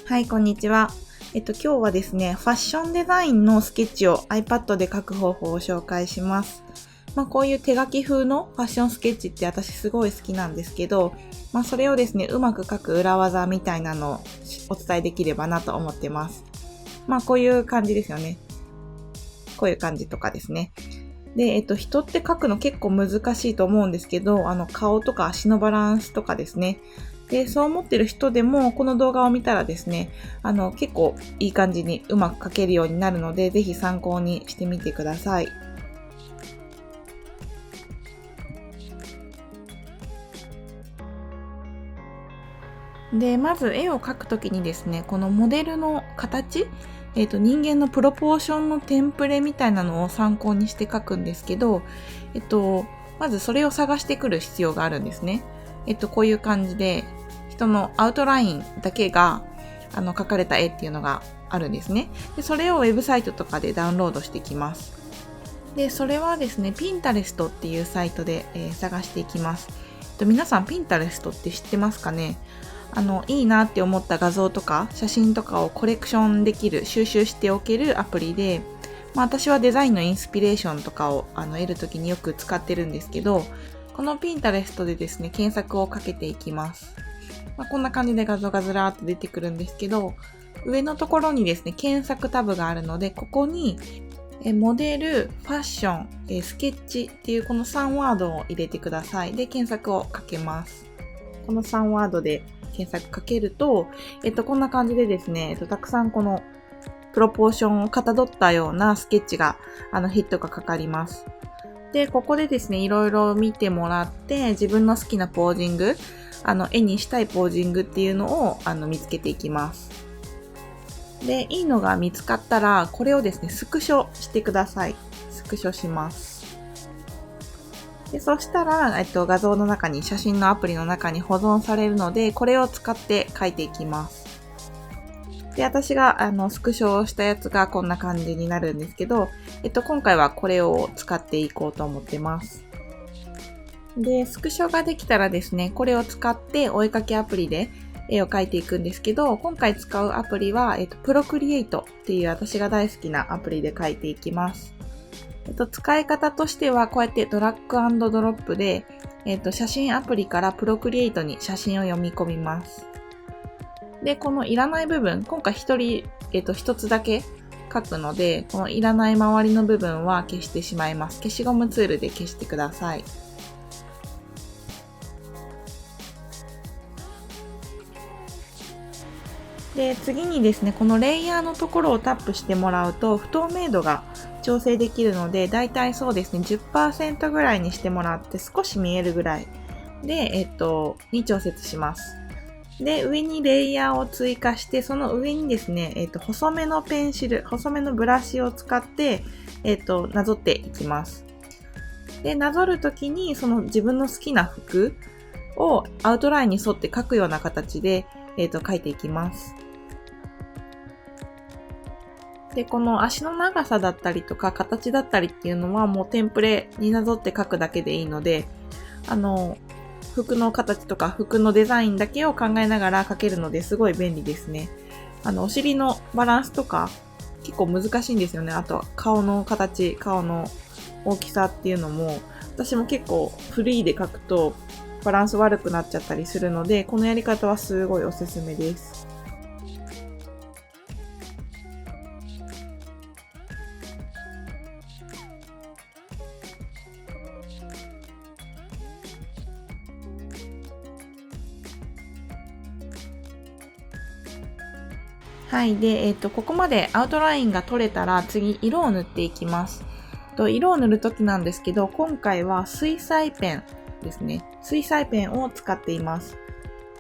はい、こんにちは。今日はですね、ファッションデザインのスケッチを iPad で書く方法を紹介します。こういう手書き風のファッションスケッチって私すごい好きなんですけど、それをですね、うまく書く裏技みたいなのをお伝えできればなと思ってます。こういう感じですよね。こういう感じとかですね。で、人って書くの結構難しいと思うんですけど、顔とか足のバランスとかですね。で、そう思ってる人でも、この動画を見たらですね、結構いい感じにうまく書けるようになるので、ぜひ参考にしてみてください。で、まず絵を描くときにですね、このモデルの形、人間のプロポーションのテンプレみたいなのを参考にして描くんですけど、まずそれを探してくる必要があるんですね。こういう感じで、人のアウトラインだけが、描かれた絵っていうのがあるんですね。で、それをウェブサイトとかでダウンロードしてきます。で、それはですね、Pinterest っていうサイトで、探していきます。皆さん Pinterest って知ってますかね？いいなって思った画像とか写真とかをコレクションできる、収集しておけるアプリで、私はデザインのインスピレーションとかを得るときによく使ってるんですけど、この Pinterest でですね、検索をかけていきます。こんな感じで画像がずらーっと出てくるんですけど、上のところにですね、検索タブがあるので、ここにモデル、ファッション、スケッチっていうこの3ワードを入れてください。で、検索をかけます。この3ワードで検索かけると、こんな感じでですね、たくさんこのプロポーションをかたどったようなスケッチが、ヒットがかかります。で、ここでですね、いろいろ見てもらって、自分の好きなポージング、絵にしたいポージングっていうのを、見つけていきます。で、いいのが見つかったら、これをですね、スクショしてください。スクショします。で、そしたら、画像の中に、写真のアプリの中に保存されるので、これを使って書いていきます。で、私が、スクショしたやつがこんな感じになるんですけど、今回はこれを使っていこうと思ってます。で、スクショができたらですね、これを使ってお絵かきアプリで絵を描いていくんですけど、今回使うアプリは、Procreate っていう私が大好きなアプリで描いていきます。使い方としては、こうやってドラッグ&ドロップで、写真アプリから Procreate に写真を読み込みます。で、このいらない部分、今回一つだけ書くので、このいらない周りの部分は消してしまいます。消しゴムツールで消してください。で、次にですね、このレイヤーのところをタップしてもらうと、不透明度が調整できるので、だいたいそうですね、10% ぐらいにしてもらって、少し見えるぐらいで、に調節します。で、上にレイヤーを追加して、その上にですね、細めのペンシル、細めのブラシを使って、なぞっていきます。で、なぞるときに、その自分の好きな服をアウトラインに沿って描くような形で、描いていきます。で、この足の長さだったりとか形だったりっていうのはもうテンプレになぞって描くだけでいいので、服の形とか服のデザインだけを考えながら描けるのですごい便利ですね。お尻のバランスとか結構難しいんですよね。あとは顔の形、顔の大きさっていうのも、私も結構フリーで描くとバランス悪くなっちゃったりするので、このやり方はすごいおすすめです。はい。で、ここまでアウトラインが取れたら次、色を塗っていきます。色を塗るときなんですけど、今回は水彩ペンですね。水彩ペンを使っています。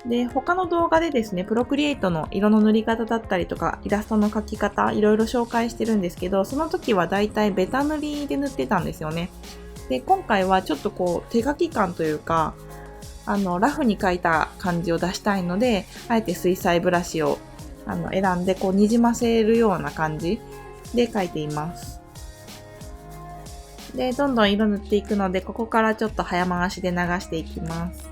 で、他の動画でですね、プロクリエイトの色の塗り方だったりとか、イラストの描き方、いろいろ紹介してるんですけど、その時はだいたいベタ塗りで塗ってたんですよね。で、今回はちょっとこう、手書き感というか、ラフに描いた感じを出したいので、あえて水彩ブラシを選んで、こう、にじませるような感じで描いています。で、どんどん色塗っていくので、ここからちょっと早回しで流していきます。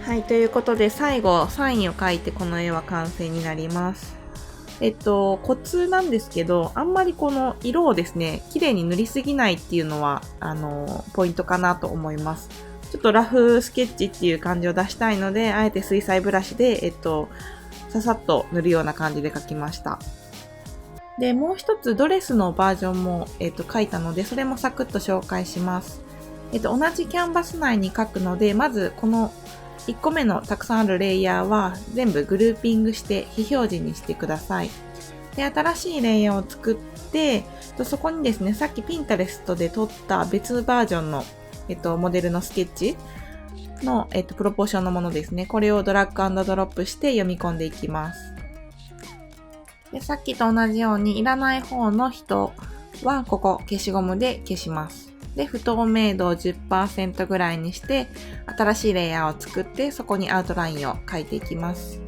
はい、ということで最後サインを書いてこの絵は完成になります。コツなんですけど、あんまりこの色をですね、綺麗に塗りすぎないっていうのは、ポイントかなと思います。ちょっとラフスケッチっていう感じを出したいので、あえて水彩ブラシで、ささっと塗るような感じで描きました。で、もう一つドレスのバージョンも、描いたので、それもサクッと紹介します。同じキャンバス内に描くので、まずこの1個目のたくさんあるレイヤーは全部グルーピングして非表示にしてください。で、新しいレイヤーを作って、そこにですね、さっきピンタレストで撮った別バージョンの、モデルのスケッチの、プロポーションのものですね。これをドラッグ&ドロップして読み込んでいきます。で、さっきと同じようにいらない方の人はここ消しゴムで消します。で、不透明度を 10% ぐらいにして、新しいレイヤーを作って、そこにアウトラインを描いていきます。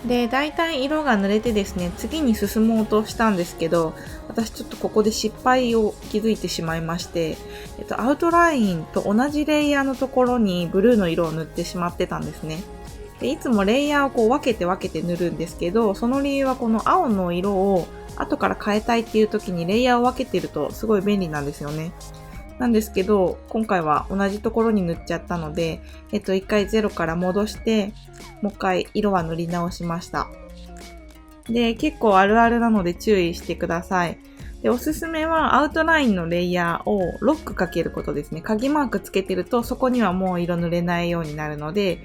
で、大体色が塗れてですね、次に進もうとしたんですけど、私ちょっとここで失敗を気づいてしまいまして、アウトラインと同じレイヤーのところにブルーの色を塗ってしまってたんですね。で、いつもレイヤーをこう分けて塗るんですけど、その理由はこの青の色を後から変えたいっていう時にレイヤーを分けてるとすごい便利なんですよね。なんですけど、今回は同じところに塗っちゃったので、一回ゼロから戻して、もう一回色は塗り直しました。で、結構あるあるなので注意してください。で、おすすめはアウトラインのレイヤーをロックかけることですね。鍵マークつけてるとそこにはもう色塗れないようになるので、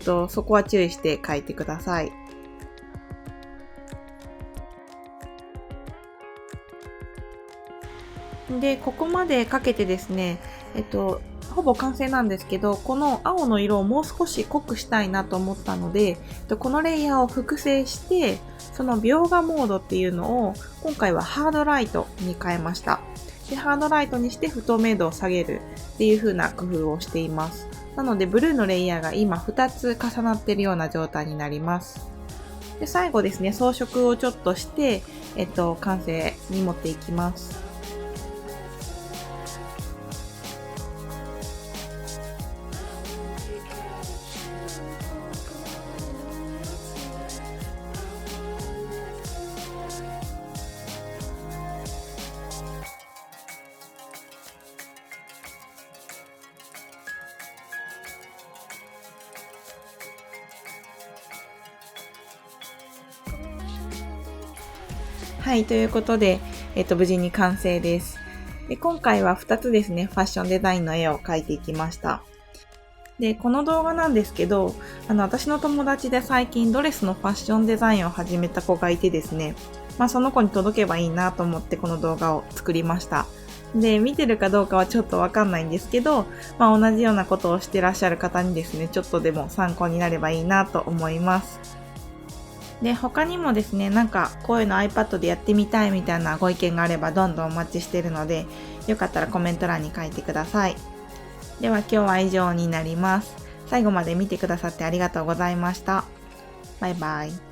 そこは注意して描いてください。で、ここまでかけてですね、ほぼ完成なんですけど、この青の色をもう少し濃くしたいなと思ったので、このレイヤーを複製して、その描画モードっていうのを、今回はハードライトに変えました。で、ハードライトにして不透明度を下げるっていう風な工夫をしています。なので、ブルーのレイヤーが今2つ重なっているような状態になります。で、最後ですね、装飾をちょっとして、完成に持っていきます。はい、ということで、無事に完成です。で、今回は2つですね、ファッションデザインの絵を描いていきました。で、この動画なんですけど、私の友達で最近ドレスのファッションデザインを始めた子がいてですね、その子に届けばいいなと思ってこの動画を作りました。で、見てるかどうかはちょっとわかんないんですけど、同じようなことをしてらっしゃる方にですね、ちょっとでも参考になればいいなと思います。で、他にもですね、こういうの iPad でやってみたいみたいなご意見があればどんどんお待ちしてるので、よかったらコメント欄に書いてください。では今日は以上になります。最後まで見てくださってありがとうございました。バイバイ。